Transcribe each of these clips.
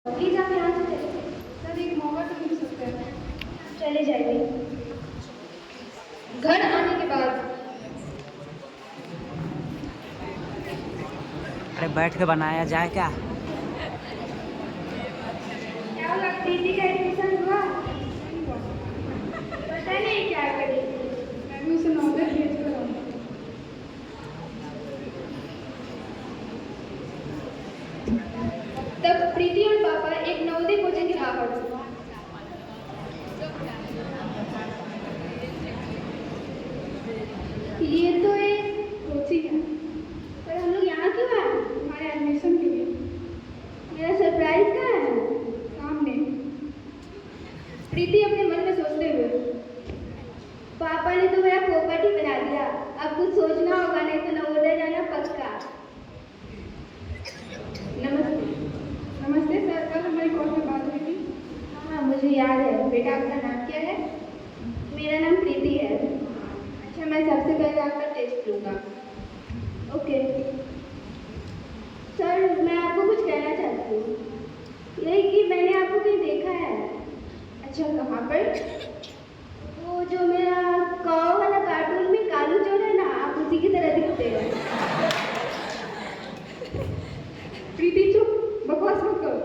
Please आप यहाँ से चले। सर एक मौका तो मिल सकता है। चले जाइए। घर आने के बाद अरे बैठ के बनाया जाए क्या? क्या हुआ? दीदी का एडमिशन हुआ? पता नहीं क्या करेगी। मैं भी उसे नौबत भेज कर आऊँगा। तब प्रीति और पापा एक नवोदय कोचिंग के बाहर थे। ये तो एक कोचिंग है पर हम लोग यहाँ क्यों आए? हमारे एडमिशन के लिए। मेरा सरप्राइज कहाँ है? सामने। प्रीति अपने मन में सोचते हुए, पापा ने तो मेरा पोपट ही बना दिया। अब कुछ सोचना होगा, नहीं तो नवोदय जाना पक्का। नमस्ते। नमस्ते सर, कल हमारी कॉल में बात हुई थी। हाँ मुझे याद है। बेटा आपका नाम क्या है? मेरा नाम प्रीति है। अच्छा, मैं सबसे पहले आपका टेस्ट लूँगा। ओके सर, मैं आपको कुछ कहना चाहती हूँ। यही कि मैंने आपको कहीं देखा है। अच्छा, कहाँ पर? वो जो मेरा कौ वाला कार्टून में कालू चोर है ना, आप उसी की तरह दिखते हैं। प्रीति चुप, बकवास मत करो।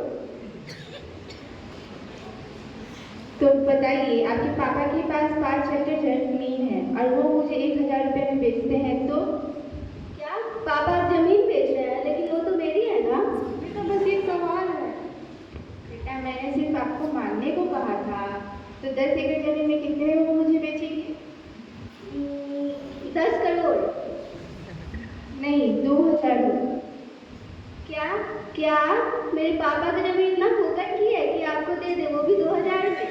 तो बताइए, आपके पापा के पास 5 एकड़ जमीन है और वो मुझे 1000 रुपये में बेचते हैं, तो क्या पापा जमीन बेच रहे हैं? लेकिन वो तो मेरी है ना। बेटा बस एक सवाल है। बेटा मैंने सिर्फ आपको मानने को कहा था। तो 10 एकड़ जमीन में कितने में वो मुझे बेचेगी? 10 करोड़ नहीं, 2000। क्या क्या मेरे पापा का जमीन इतना फोकट की है कि आपको दे दे, वो भी 2000 में?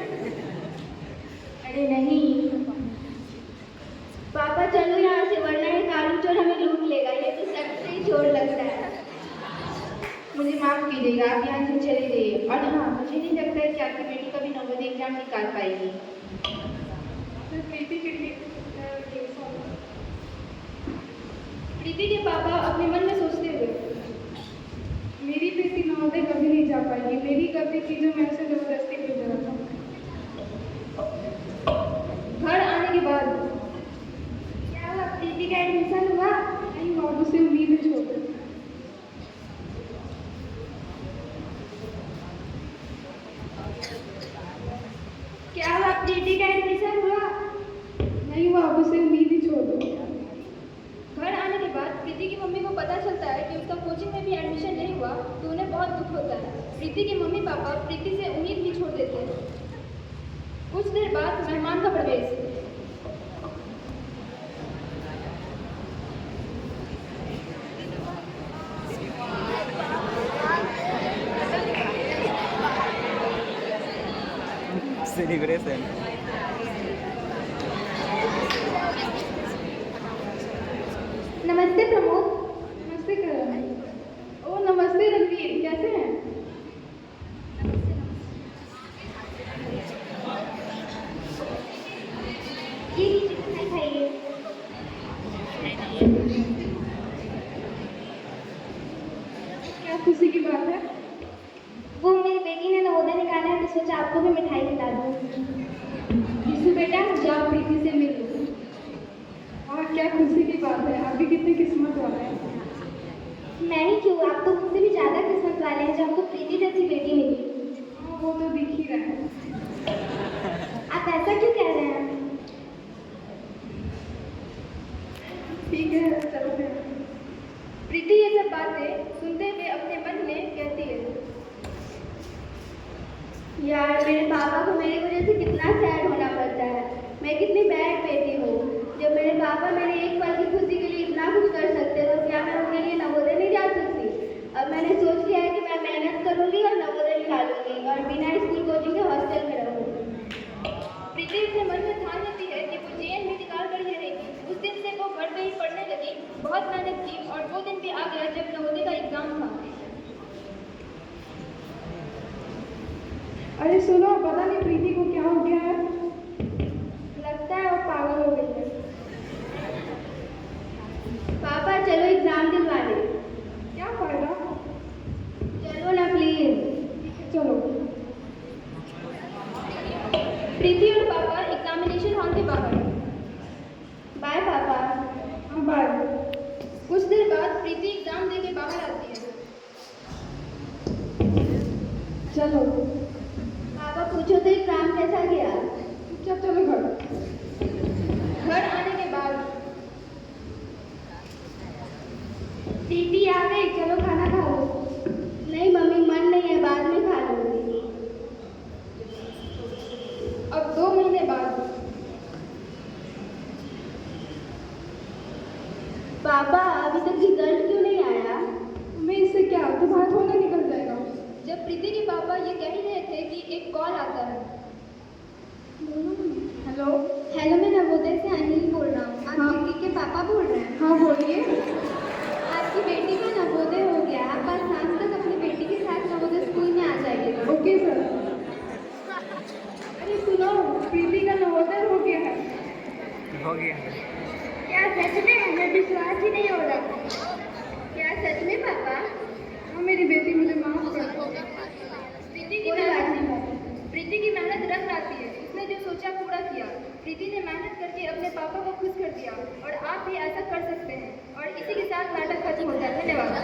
अरे नहीं पापा, चलो यहाँ से, वरना ये कालू चोर हमें लूट लेगा। ये तो सच से ही चोर लगता है। मुझे माफ कीजिएगा, आप यहाँ से चले जाइए। और हाँ, मुझे नहीं लगता है कि आपकी बेटी कभी नवोदय एग्जाम निकाल पाएगी। सर प्रीति के लिए केस होगा। प्रीति के पापा अपने मन में सोचते हुए, मेरी बेटी नवोदय कभी नहीं जा पाएगी। मेरी गलती थी जो मैं उसे जबरदस्ती भेज रहा था। घर आने के बाद क्या हुआ? प्रीति का एडमिशन हुआ? नहीं हुआ, उसे उम्मीद है छोड़ दो। क्या हुआ? प्रीति का एडमिशन हुआ? नहीं हुआ, उसे उम्मीद ही छोड़ दो। घर आने के बाद प्रीति की मम्मी को पता चलता है कि उसका कोचिंग में भी एडमिशन नहीं हुआ, तो उन्हें बहुत दुख होता है। प्रीति के मम्मी पापा प्रीति से उम्मीद भी छोड़ देते हैं। कुछ देर बाद मेहमान का प्रवेश। सेलिब्रेशन। नमस्ते प्रमोद। नमस्ते करण। ओ नमस्ते रणवीर, कैसे हैं? ये लीजिए, मिठाई खाइए। क्या खुशी की बात है? वो मेरी बेटी ने नवोदय निकाला है, तो सोचा आपको भी मिठाई खिला दूँ। यीशु बेटा, जाओ प्रीति से मिल लो। हाँ, क्या खुशी की बात है। आप भी कितने किस्मत वाले हैं। मैं ही क्यों, आप तो मुझसे भी ज़्यादा किस्मत वाले हैं जो आपको प्रीति जैसी बेटी मिली। हाँ, वो तो दिख ही रहा है। आप ऐसा क्यों कह रहे हैं? ठीक है, चलते हैं। प्रीति ये सब बातें सुनते हुए अपने मन में कहती है, यार मेरे पापा को मेरी वजह से कितना सैड होना पड़ता है। मैं कितनी बैड बेटी हूँ। जब मेरे पापा मेरे एक पल की खुशी के लिए इतना कुछ कर सकते, तो क्या मैं उनके लिए नवोदय नहीं जा सकती? अब मैंने सोच लिया है कि मैं मेहनत करूँगी और नवोदय निकालूंगी और बिना स्कूल कोचिंग के हॉस्टल में रहूँगी। प्रीति अपने मन में ठान लेती है कि वो जेएन में निकाल कर ही रहेगी। उस दिन से वो घर में ही पढ़ने लगी, बहुत मेहनत की और वो दिन भी आ गया जब नवोदय का एग्जाम था। अरे सुनो, पता नहीं प्रीति को क्या हो गया है। लगता है वो पागल हो गई है। पापा चलो एग्जाम दिलवा दे। क्या फायदा? चलो ना प्लीज। चलो। चलो पापा पूछो तो एग्जाम कैसा गया? चुपचाप चलो घर। घर आने के बाद दीदी आ गई, चलो खाना खाओ। नहीं मम्मी, मन नहीं है, बाद में खा लूंगी। अब 2 महीने बाद पापा अभी तक रिजल्ट क्यों नहीं आया? तुम्हें इससे क्या, तुम्हारा थोड़ा निकल जाएगा। जब प्रीति के पापा ये कह ही रहे थे कि एक कॉल आता है। हेलो हेलो, मैं नवोदय से अनिल बोल रहा हूँ। आप हाँ। प्रीति के पापा बोल रहे हैं? हाँ बोलिए। आपकी बेटी का नवोदय हो गया, आप आज शाम तक अपनी बेटी के साथ नवोदय स्कूल में आ जाइएगा। Okay sir. अरे सुनो, प्रीति का नवोदय हो गया है। हो गया। क्या सच में? हमें विश्वास ही नहीं हो रहा। क्या सच में पापा? हाँ मेरी बेटी, मुझे माफ कर दो। प्रीति की मेहनत रंग लाती है। उसने जो सोचा पूरा किया। प्रीति ने मेहनत करके अपने पापा को खुश कर दिया और आप भी ऐसा कर सकते हैं। और इसी के साथ नाटक खत्म होता है। धन्यवाद।